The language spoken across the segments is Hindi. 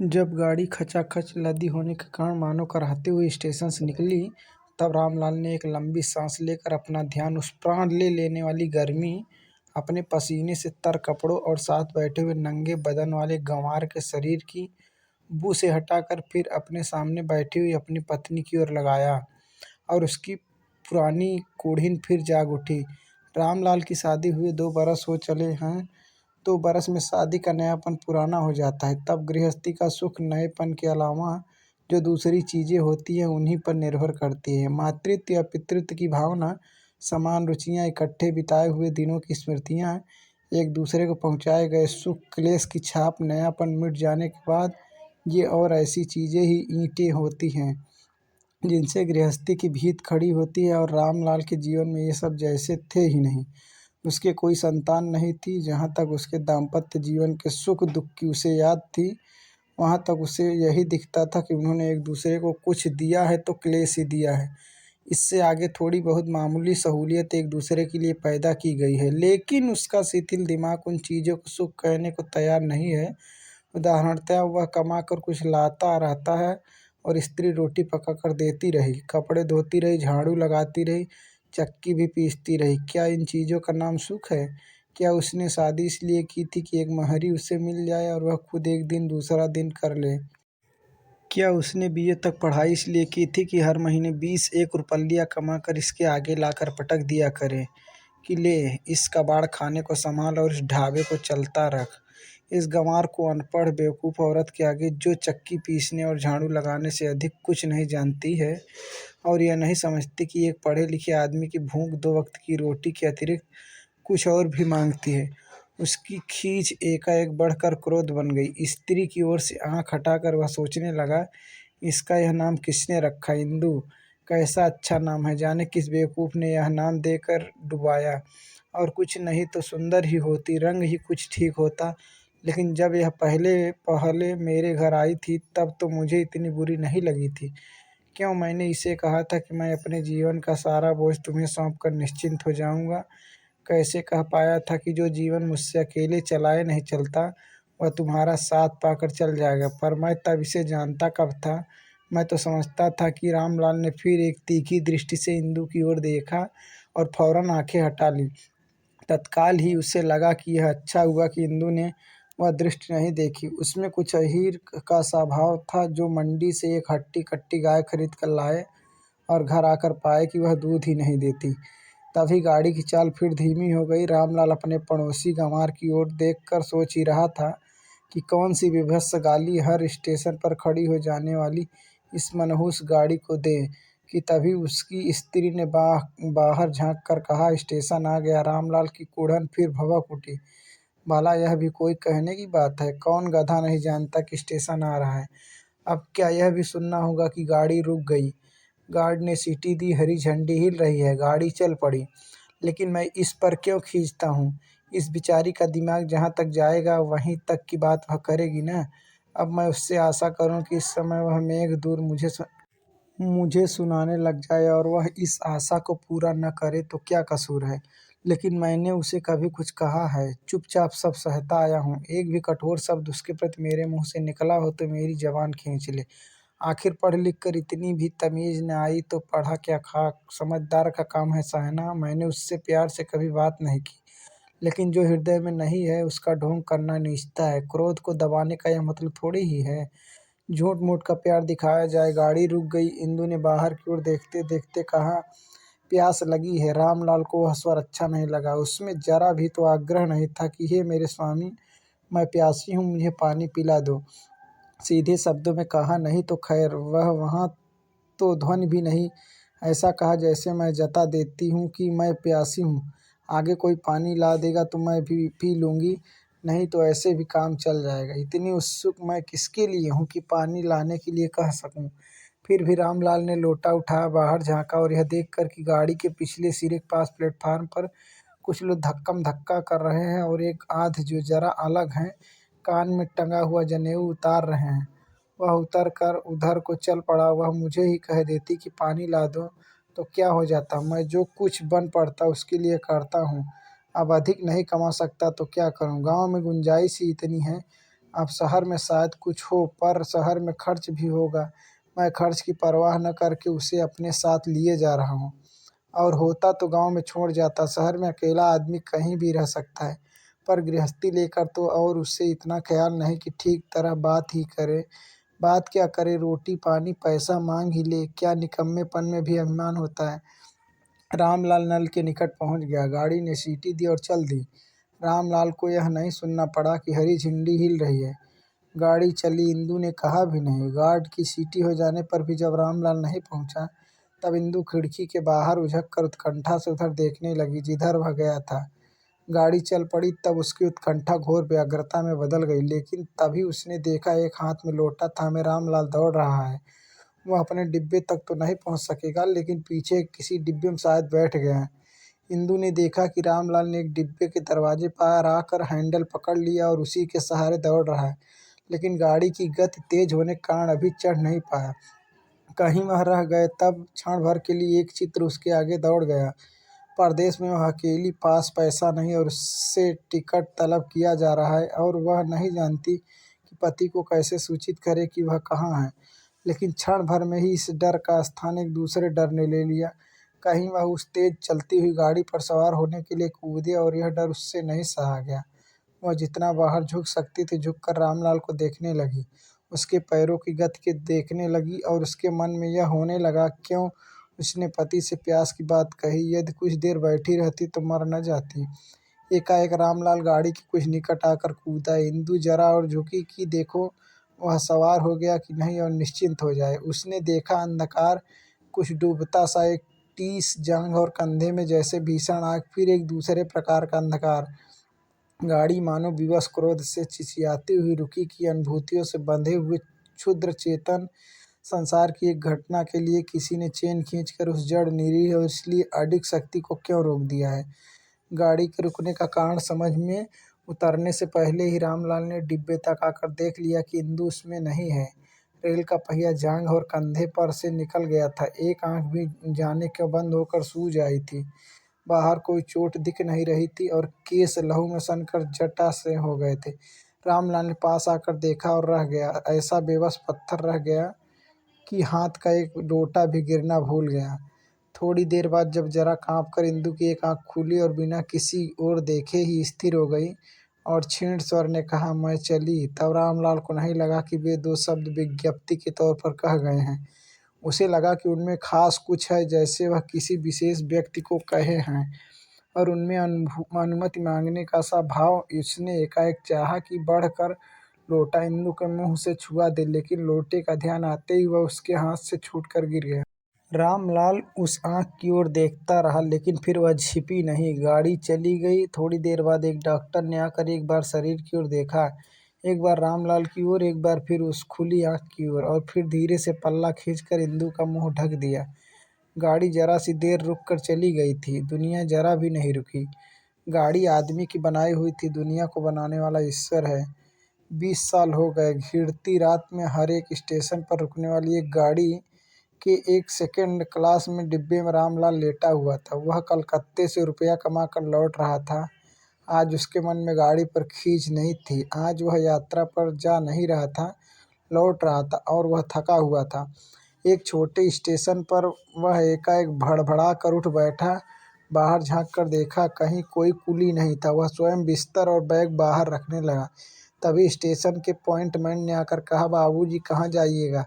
जब गाड़ी खचाखच लदी होने के कारण मानो कराहते हुए स्टेशन से निकली, तब रामलाल ने एक लंबी सांस लेकर अपना ध्यान उस प्राण ले लेने वाली गर्मी, अपने पसीने से तर कपड़ों और साथ बैठे हुए नंगे बदन वाले गंवार के शरीर की बू से हटाकर फिर अपने सामने बैठी हुई अपनी पत्नी की ओर लगाया। और उसकी पुरानी कोढ़िन फिर जाग उठी। रामलाल की शादी हुए 2 बरस हो चले हैं। 2 बरस में शादी का नयापन पुराना हो जाता है। तब गृहस्थी का सुख नएपन के अलावा जो दूसरी चीज़ें होती हैं उन्हीं पर निर्भर करती है। मातृत्व या पितृत्व की भावना, समान रुचियाँ, इकट्ठे बिताए हुए दिनों की स्मृतियाँ, एक दूसरे को पहुँचाए गए सुख क्लेश की छाप, नयापन मिट जाने के बाद ये और ऐसी चीज़ें ही ईंटें होती हैं जिनसे गृहस्थी की भीत खड़ी होती है। और रामलाल के जीवन में ये सब जैसे थे ही नहीं। उसके कोई संतान नहीं थी। जहाँ तक उसके दाम्पत्य जीवन के सुख दुख की उसे याद थी, वहाँ तक उसे यही दिखता था कि उन्होंने एक दूसरे को कुछ दिया है तो क्लेश ही दिया है। इससे आगे थोड़ी बहुत मामूली सहूलियत एक दूसरे के लिए पैदा की गई है, लेकिन उसका शिथिल दिमाग उन चीज़ों को सुख कहने को तैयार नहीं है। उदाहरणतः वह कमा कर कुछ लाता रहता है और स्त्री रोटी पका कर देती रही, कपड़े धोती रही, झाड़ू लगाती रही, चक्की भी पीसती रही। क्या इन चीज़ों का नाम सुख है? क्या उसने शादी इसलिए की थी कि एक महरी उसे मिल जाए और वह खुद एक दिन दूसरा दिन कर ले? क्या उसने बीए तक पढ़ाई इसलिए की थी कि हर महीने 20 एक रुपया कमा कर इसके आगे लाकर पटक दिया करे कि ले इस कबाड़ खाने को संभाल और इस ढाबे को चलता रख? इस गंवार को अनपढ़ बेवकूफ़ औरत के आगे जो चक्की पीसने और झाड़ू लगाने से अधिक कुछ नहीं जानती है और यह नहीं समझती कि एक पढ़े लिखे आदमी की भूख 2 वक्त की रोटी के अतिरिक्त कुछ और भी मांगती है। उसकी खींच एकाएक बढ़कर क्रोध बन गई। स्त्री की ओर से आँख हटाकर वह सोचने लगा, इसका यह नाम किसने रखा? इंदु। कैसा अच्छा नाम है। जाने किस बेवकूफ़ ने यह नाम देकर डुबाया। और कुछ नहीं तो सुंदर ही होती, रंग ही कुछ ठीक होता। लेकिन जब यह पहले पहले मेरे घर आई थी तब तो मुझे इतनी बुरी नहीं लगी थी। क्यों मैंने इसे कहा था कि मैं अपने जीवन का सारा बोझ तुम्हें सौंप कर निश्चिंत हो जाऊंगा। कैसे कह पाया था कि जो जीवन मुझसे अकेले चलाए नहीं चलता, वह तुम्हारा साथ पाकर चल जाएगा। पर मैं तब इसे जानता कब था? मैं तो समझता था कि रामलाल ने फिर एक तीखी दृष्टि से इंदु की ओर देखा और फौरन आंखें हटा ली। तत्काल ही उसे लगा कि यह अच्छा हुआ कि इंदु ने वह दृष्टि नहीं देखी। उसमें कुछ अहीर का सा भाव था जो मंडी से एक हट्टी कट्टी गाय खरीद कर लाए और घर आकर पाए कि वह दूध ही नहीं देती। तभी गाड़ी की चाल फिर धीमी हो गई। रामलाल अपने पड़ोसी गंवार की ओर देखकर सोच ही रहा था कि कौन सी विभत्स गाली हर स्टेशन पर खड़ी हो जाने वाली इस मनहूस गाड़ी को दे कि तभी उसकी स्त्री ने बाहर झांक कर कहा, स्टेशन आ गया। रामलाल की कुड़न फिर भभक उठी। भला यह भी कोई कहने की बात है? कौन गधा नहीं जानता कि स्टेशन आ रहा है? अब क्या यह भी सुनना होगा कि गाड़ी रुक गई? गार्ड ने सीटी दी, हरी झंडी हिल रही है, गाड़ी चल पड़ी। लेकिन मैं इस पर क्यों खींचता हूँ? इस बेचारी का दिमाग जहाँ तक जाएगा वहीं तक की बात वह करेगी ना। अब मैं उससे आशा करूँ कि इस समय वह मेघ दूर मुझे सुनाने लग जाए और वह इस आशा को पूरा न करे तो क्या कसूर है? लेकिन मैंने उसे कभी कुछ कहा है? चुपचाप सब सहता आया हूँ। एक भी कठोर शब्द उसके प्रति मेरे मुँह से निकला हो तो मेरी जबान खींच ले। आखिर पढ़ लिख कर इतनी भी तमीज़ न आई तो पढ़ा क्या खाक? समझदार का काम है सहना। मैंने उससे प्यार से कभी बात नहीं की, लेकिन जो हृदय में नहीं है उसका ढोंग करना नीचता है। क्रोध को दबाने का यह मतलब थोड़ी ही है झूठ मूठ का प्यार दिखाया जाए। गाड़ी रुक गई। इंदु ने बाहर की ओर देखते देखते कहा, प्यास लगी है। रामलाल को वह स्वर अच्छा नहीं लगा। उसमें जरा भी तो आग्रह नहीं था कि हे मेरे स्वामी, मैं प्यासी हूँ, मुझे पानी पिला दो। सीधे शब्दों में कहा, नहीं तो खैर। वह वहाँ तो ध्वनि भी नहीं। ऐसा कहा जैसे मैं जता देती हूँ कि मैं प्यासी हूँ। आगे कोई पानी ला देगा तो मैं भी पी लूँगी, नहीं तो ऐसे भी काम चल जाएगा। इतनी उत्सुक मैं किसके लिए हूँ कि पानी लाने के लिए कह सकूँ? फिर भी रामलाल ने लोटा उठाया, बाहर झाँका और यह देखकर कि गाड़ी के पिछले सिरे के पास प्लेटफार्म पर कुछ लोग धक्कम धक्का कर रहे हैं और एक आध जो जरा अलग हैं, कान में टंगा हुआ जनेऊ उतार रहे हैं, वह उतर कर उधर को चल पड़ा। वह मुझे ही कह देती कि पानी ला दो तो क्या हो जाता? मैं जो कुछ बन पड़ता उसके लिए करता हूँ। अब अधिक नहीं कमा सकता तो क्या करूँ? गाँव में गुंजाइश ही इतनी है। अब शहर में शायद कुछ हो, पर शहर में खर्च भी होगा। मैं खर्च की परवाह न करके उसे अपने साथ लिए जा रहा हूँ। और होता तो गाँव में छोड़ जाता, शहर में अकेला आदमी कहीं भी रह सकता है, पर गृहस्थी लेकर तो और उससे इतना ख्याल नहीं कि ठीक तरह बात ही करे। बात क्या करे, रोटी पानी पैसा मांग ही ले, क्या निकम्मेपन में भी अभिमान होता है। रामलाल नल के निकट पहुंच गया, गाड़ी ने सीटी दी और चल दी। रामलाल को यह नहीं सुनना पड़ा कि हरी झंडी हिल रही है। गाड़ी चली, इंदु ने कहा भी नहीं। गार्ड की सीटी हो जाने पर भी जब रामलाल नहीं पहुंचा, तब इंदु खिड़की के बाहर उझक कर उत्कंठा से उधर देखने लगी जिधर वह गया था। गाड़ी चल पड़ी, तब उसकी उत्कंठा घोर व्यग्रता में बदल गई। लेकिन तभी उसने देखा एक हाथ में लोटा थामे रामलाल दौड़ रहा है। वह अपने डिब्बे तक तो नहीं पहुंच सकेगा, लेकिन पीछे किसी डिब्बे में शायद बैठ गया है। इंदु ने देखा कि रामलाल ने एक डिब्बे के दरवाजे पार आकर हैंडल पकड़ लिया और उसी के सहारे दौड़ रहा है। लेकिन गाड़ी की गति तेज होने के कारण अभी चढ़ नहीं पाया। कहीं वह रह गए, तब क्षण भर के लिए एक चित्र उसके आगे दौड़ गया। परदेश में वह अकेली, पास पैसा नहीं और उससे टिकट तलब किया जा रहा है, और वह नहीं जानती कि पति को कैसे सूचित करे कि वह कहाँ है। लेकिन क्षण भर में ही इस डर का स्थान एक दूसरे डर ने ले लिया। कहीं वह उस तेज चलती हुई गाड़ी पर सवार होने के लिए कूदे, और यह डर उससे नहीं सहा गया। वह जितना बाहर झुक सकती थी झुककर रामलाल को देखने लगी, उसके पैरों की गति के देखने लगी, और उसके मन में यह होने लगा, क्यों उसने पति से प्यास की बात कही। यदि कुछ देर बैठी रहती तो मर न जाती। एकाएक रामलाल गाड़ी के कुछ निकट आकर कूदा। इंदु जरा और झुकी कि देखो वह सवार हो गया कि नहीं और निश्चिंत हो जाए। उसने देखा अंधकार कुछ डूबता सा, एक टीस जांघ और कंधे में जैसे भीषण आग, फिर एक दूसरे प्रकार का अंधकार। गाड़ी मानो विवश क्रोध से चिचियाती हुई रुकी कि अनुभूतियों से बंधे हुए क्षुद्र चेतन संसार की एक घटना के लिए किसी ने चेन खींचकर उस जड़ निरीह और इसलिए अडिग शक्ति को क्यों रोक दिया है। गाड़ी के रुकने का कारण समझ में उतरने से पहले ही रामलाल ने डिब्बे तक आकर देख लिया कि इंदु उसमें नहीं है। रेल का पहिया जांघ और कंधे पर से निकल गया था, एक आंख भी जाने क्यों बंद होकर सूज आई थी। बाहर कोई चोट दिख नहीं रही थी, और केस लहू में सनकर जटा से हो गए थे। रामलाल ने पास आकर देखा और रह गया, ऐसा बेबस पत्थर रह गया कि हाथ का एक लोटा भी गिरना भूल गया। थोड़ी देर बाद जब जरा कांपकर इंदु की एक आंख खुली और बिना किसी ओर देखे ही स्थिर हो गई, और क्षीण स्वर ने कहा, मैं चली, तब रामलाल को नहीं लगा कि वे दो शब्द विज्ञप्ति के तौर पर कह गए हैं। उसे लगा कि उनमें खास कुछ है, जैसे वह किसी विशेष व्यक्ति को कहे हैं, और उनमें अनुमति मांगने का सा भाव। उसने एकाएक चाहा कि बढ़कर लोटा इंदु के मुंह से छुआ दे, लेकिन लोटे का ध्यान आते ही वह उसके हाथ से छूटकर गिर गया। रामलाल उस आंख की ओर देखता रहा, लेकिन फिर वह छिपी नहीं। गाड़ी चली गई। थोड़ी देर बाद एक डॉक्टर ने आकर एक बार शरीर की ओर देखा, एक बार रामलाल की ओर, एक बार फिर उस खुली आंख की ओर, और फिर धीरे से पल्ला खींचकर इंदु का मुंह ढक दिया। गाड़ी जरा सी देर रुक कर चली गई थी, दुनिया जरा भी नहीं रुकी। गाड़ी आदमी की बनाई हुई थी, दुनिया को बनाने वाला ईश्वर है। 20 साल हो गए। घिरती रात में हर एक स्टेशन पर रुकने वाली एक गाड़ी के एक सेकंड क्लास में डिब्बे में रामलाल लेटा हुआ था। वह कलकत्ते से रुपया कमा कर लौट रहा था। आज उसके मन में गाड़ी पर खींच नहीं थी। आज वह यात्रा पर जा नहीं रहा था, लौट रहा था, और वह थका हुआ था। एक छोटे स्टेशन पर वह एकाएक भड़बड़ा कर उठ बैठा। बाहर झांक कर देखा, कहीं कोई कुली नहीं था। वह स्वयं बिस्तर और बैग बाहर रखने लगा। तभी स्टेशन के पॉइंटमैन ने आकर कहा, बाबूजी कहाँ जाइएगा।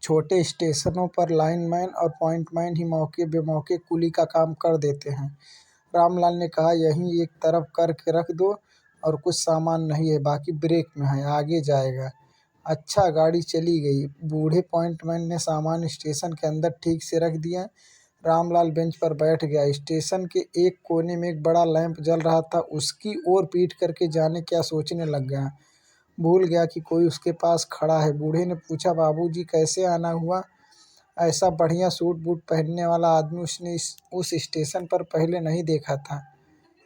छोटे स्टेशनों पर लाइनमैन और पॉइंटमैन ही मौके बेमौके कुली का काम कर देते हैं। रामलाल ने कहा, यहीं एक तरफ करके रख दो, और कुछ सामान नहीं है, बाकी ब्रेक में है, आगे जाएगा। अच्छा। गाड़ी चली गई। बूढ़े पॉइंटमैन ने सामान स्टेशन के अंदर ठीक से रख दिया। रामलाल बेंच पर बैठ गया। स्टेशन के एक कोने में एक बड़ा लैंप जल रहा था, उसकी ओर पीठ करके जाने क्या सोचने लग गया। भूल गया कि कोई उसके पास खड़ा है। बूढ़े ने पूछा, बाबूजी कैसे आना हुआ। ऐसा बढ़िया सूट बूट पहनने वाला आदमी उसने उस स्टेशन पर पहले नहीं देखा था।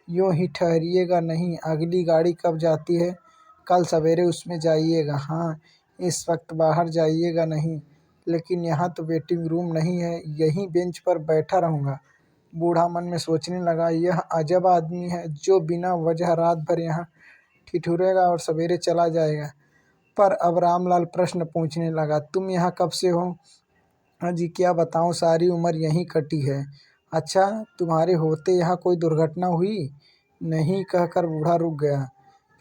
यूँ ही ठहरिएगा नहीं, अगली गाड़ी कब जाती है। कल सवेरे उसमें जाइएगा। हाँ, इस वक्त बाहर जाइएगा नहीं। लेकिन यहाँ तो वेटिंग रूम नहीं है, यहीं बेंच पर बैठा रहूँगा। बूढ़ा मन में सोचने लगा, यह अजब आदमी है जो बिना वजह रात भर यहाँ ठिठुरेगा और सवेरे चला जाएगा। पर अब रामलाल प्रश्न पूछने लगा, तुम यहाँ कब से हो? अजी क्या बताऊँ, सारी उम्र यहीं कटी है। अच्छा, तुम्हारे होते यहाँ कोई दुर्घटना हुई? नहीं कहकर बूढ़ा रुक गया।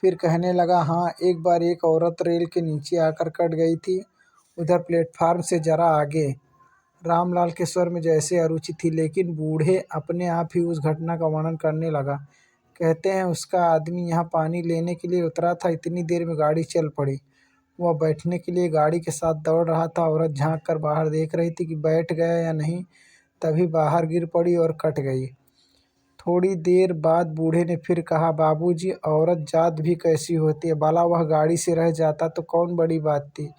फिर कहने लगा, हाँ, एक बार एक औरत रेल के नीचे आकर कट गई थी, उधर प्लेटफार्म से जरा आगे। रामलाल के स्वर में जैसे अरुचि थी, लेकिन बूढ़े अपने आप ही उस घटना का वर्णन करने लगा। कहते हैं उसका आदमी यहाँ पानी लेने के लिए उतरा था, इतनी देर में गाड़ी चल पड़ी। वह बैठने के लिए गाड़ी के साथ दौड़ रहा था। औरत झांक कर बाहर देख रही थी कि बैठ गया या नहीं, तभी बाहर गिर पड़ी और कट गई। थोड़ी देर बाद बूढ़े ने फिर कहा, बाबूजी, औरत जात भी कैसी होती है, भला वह गाड़ी से रह जाता तो कौन बड़ी बात थी,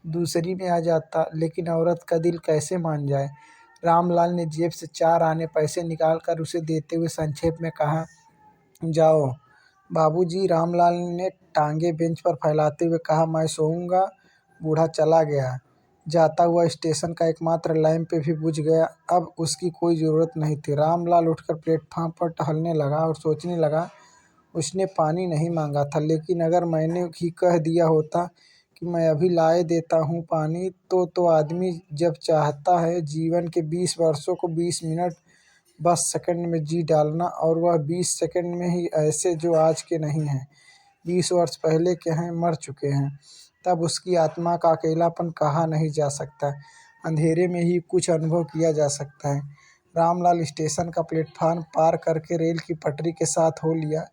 दूसरी में आ जाता, लेकिन औरत का दिल कैसे मान जाए। रामलाल ने जेब से 4 आने पैसे निकालकर उसे देते हुए संक्षेप में कहा, जाओ। बाबूजी, रामलाल ने टांगे बेंच पर फैलाते हुए कहा, मैं सोऊंगा। बूढ़ा चला गया। जाता हुआ स्टेशन का एकमात्र लैंप भी बुझ गया। अब उसकी कोई ज़रूरत नहीं थी। रामलाल उठकर प्लेटफार्म पर टहलने लगा और सोचने लगा, उसने पानी नहीं मांगा था, लेकिन अगर मैंने ही कह दिया होता कि मैं अभी लाए देता हूँ पानी, तो आदमी जब चाहता है जीवन के 20 वर्षों को 20 मिनट 10 सेकंड में जी डालना, और वह 20 सेकंड में ही ऐसे जो आज के नहीं हैं, 20 वर्ष पहले के हैं, मर चुके हैं। तब उसकी आत्मा का अकेलापन कहा नहीं जा सकता, अंधेरे में ही कुछ अनुभव किया जा सकता है। रामलाल स्टेशन का प्लेटफार्म पार करके रेल की पटरी के साथ हो लिया।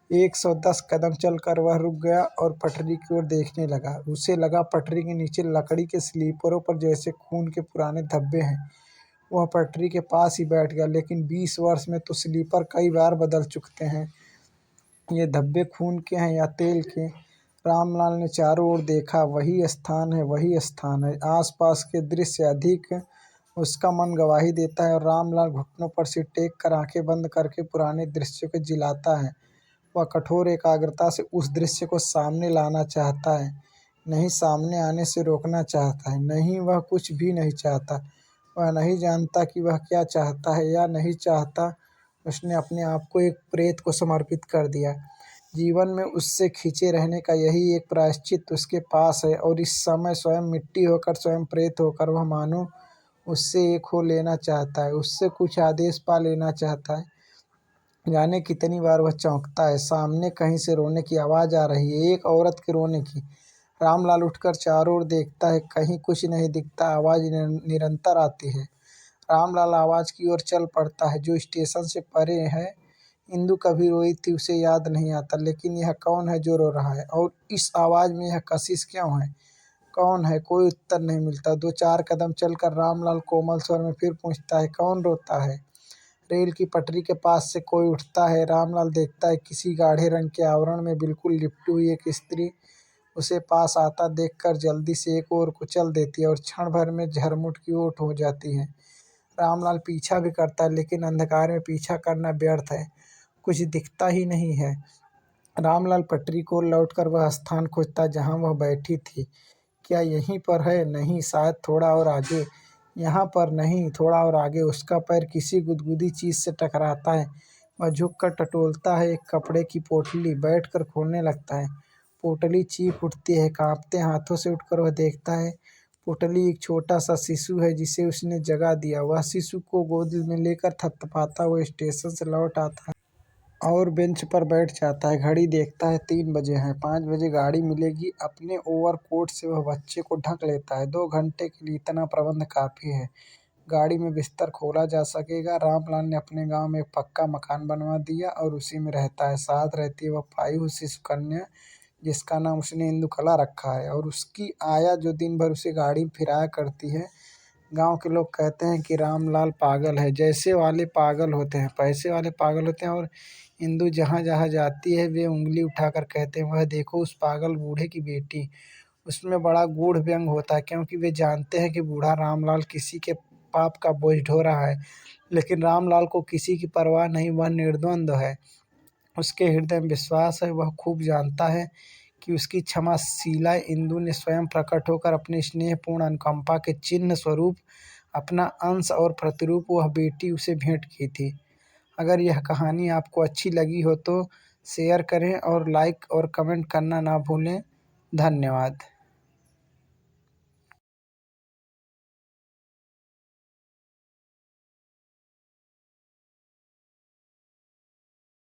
110 कदम चलकर वह रुक गया और पटरी की ओर देखने लगा। उसे लगा पटरी के नीचे लकड़ी के स्लीपरों पर जैसे खून के पुराने धब्बे हैं। वह पटरी के पास ही बैठ गया, लेकिन 20 वर्ष में तो स्लीपर कई बार बदल चुके हैं। ये धब्बे खून के हैं या तेल के? रामलाल ने चारों ओर देखा। वही स्थान है, वही स्थान है। आसपास के दृश्य अधिक उसका मन गवाही देता है और रामलाल घुटनों पर सिर टेक कर आंखें बंद करके पुराने दृश्यों को जिलाता है। वह कठोर एकाग्रता से उस दृश्य को सामने लाना चाहता है, नहीं सामने आने से रोकना चाहता है। नहीं, वह कुछ भी नहीं चाहता। वह नहीं जानता कि वह क्या चाहता है या नहीं चाहता। उसने अपने आप को एक प्रेत को समर्पित कर दिया। जीवन में उससे खींचे रहने का यही एक प्रायश्चित उसके पास है, और इस समय स्वयं मिट्टी होकर, स्वयं प्रेत होकर वह मानो उससे एक हो लेना चाहता है, उससे कुछ आदेश पा लेना चाहता है। जाने कितनी बार वह चौंकता है, सामने कहीं से रोने की आवाज़ आ रही है, एक औरत के रोने की। रामलाल उठकर चारों ओर देखता है, कहीं कुछ नहीं दिखता। आवाज़ निरंतर आती है। रामलाल आवाज़ की ओर चल पड़ता है, जो स्टेशन से परे है। इंदु कभी रोई थी, उसे याद नहीं आता, लेकिन यह कौन है जो रो रहा है, और इस आवाज़ में यह कशिश क्यों है? कौन है? कोई उत्तर नहीं मिलता। 2-4 कदम चलकर रामलाल कोमल स्वर में फिर पूछता है, कौन रोता है? रेल की पटरी के पास से कोई उठता है। रामलाल देखता है, किसी गाढ़े रंग के आवरण में बिल्कुल लिपटी हुई एक स्त्री उसे पास आता देखकर जल्दी से एक ओर कुचल देती है और क्षण भर में झरमुट की ओट हो जाती है। रामलाल पीछा भी करता है, लेकिन अंधकार में पीछा करना व्यर्थ है, कुछ दिखता ही नहीं है। रामलाल पटरी को लौटकर वह स्थान खोजता जहाँ वह बैठी थी। क्या यहीं पर है? नहीं, शायद थोड़ा और आगे। यहाँ पर नहीं, थोड़ा और आगे। उसका पैर किसी गुदगुदी चीज़ से टकराता है। वह झुककर टटोलता है एक कपड़े की पोटली, बैठकर खोलने लगता है। पोटली चीख उठती है। कांपते हाथों से उठकर वह देखता है, पोटली एक छोटा सा शिशु है जिसे उसने जगा दिया। वह शिशु को गोद में लेकर थपथपाता हुआ स्टेशन से लौट आता है और बेंच पर बैठ जाता है। घड़ी देखता है, 3 बजे हैं। 5 बजे गाड़ी मिलेगी। अपने ओवरकोट से वह बच्चे को ढक लेता है। 2 घंटे के लिए इतना प्रबंध काफ़ी है। गाड़ी में बिस्तर खोला जा सकेगा। रामलाल ने अपने गांव में एक पक्का मकान बनवा दिया और उसी में रहता है। साथ रहती है वह पाई हुई शिशु कन्या, जिसका नाम उसने इंदुकला रखा है, और उसकी आया जो दिन भर उसे गाड़ी फिराया करती है। गांव के लोग कहते हैं कि रामलाल पागल है। जैसे वाले पागल होते हैं, पैसे वाले पागल होते हैं, और इंदु जहाँ जहाँ जाती है वे उंगली उठाकर कहते हैं, वह देखो उस पागल बूढ़े की बेटी। उसमें बड़ा गूढ़ व्यंग होता है, क्योंकि वे जानते हैं कि बूढ़ा रामलाल किसी के पाप का बोझ ढो रहा है, लेकिन रामलाल को किसी की परवाह नहीं। वह निर्द्वंद है। उसके हृदय में विश्वास है। वह खूब जानता है कि उसकी क्षमाशीला इंदु ने स्वयं प्रकट होकर अपने स्नेहपूर्ण अनुकंपा के चिन्ह स्वरूप अपना अंश और प्रतिरूप वह बेटी उसे भेंट की थी। अगर यह कहानी आपको अच्छी लगी हो तो शेयर करें और लाइक और कमेंट करना ना भूलें। धन्यवाद।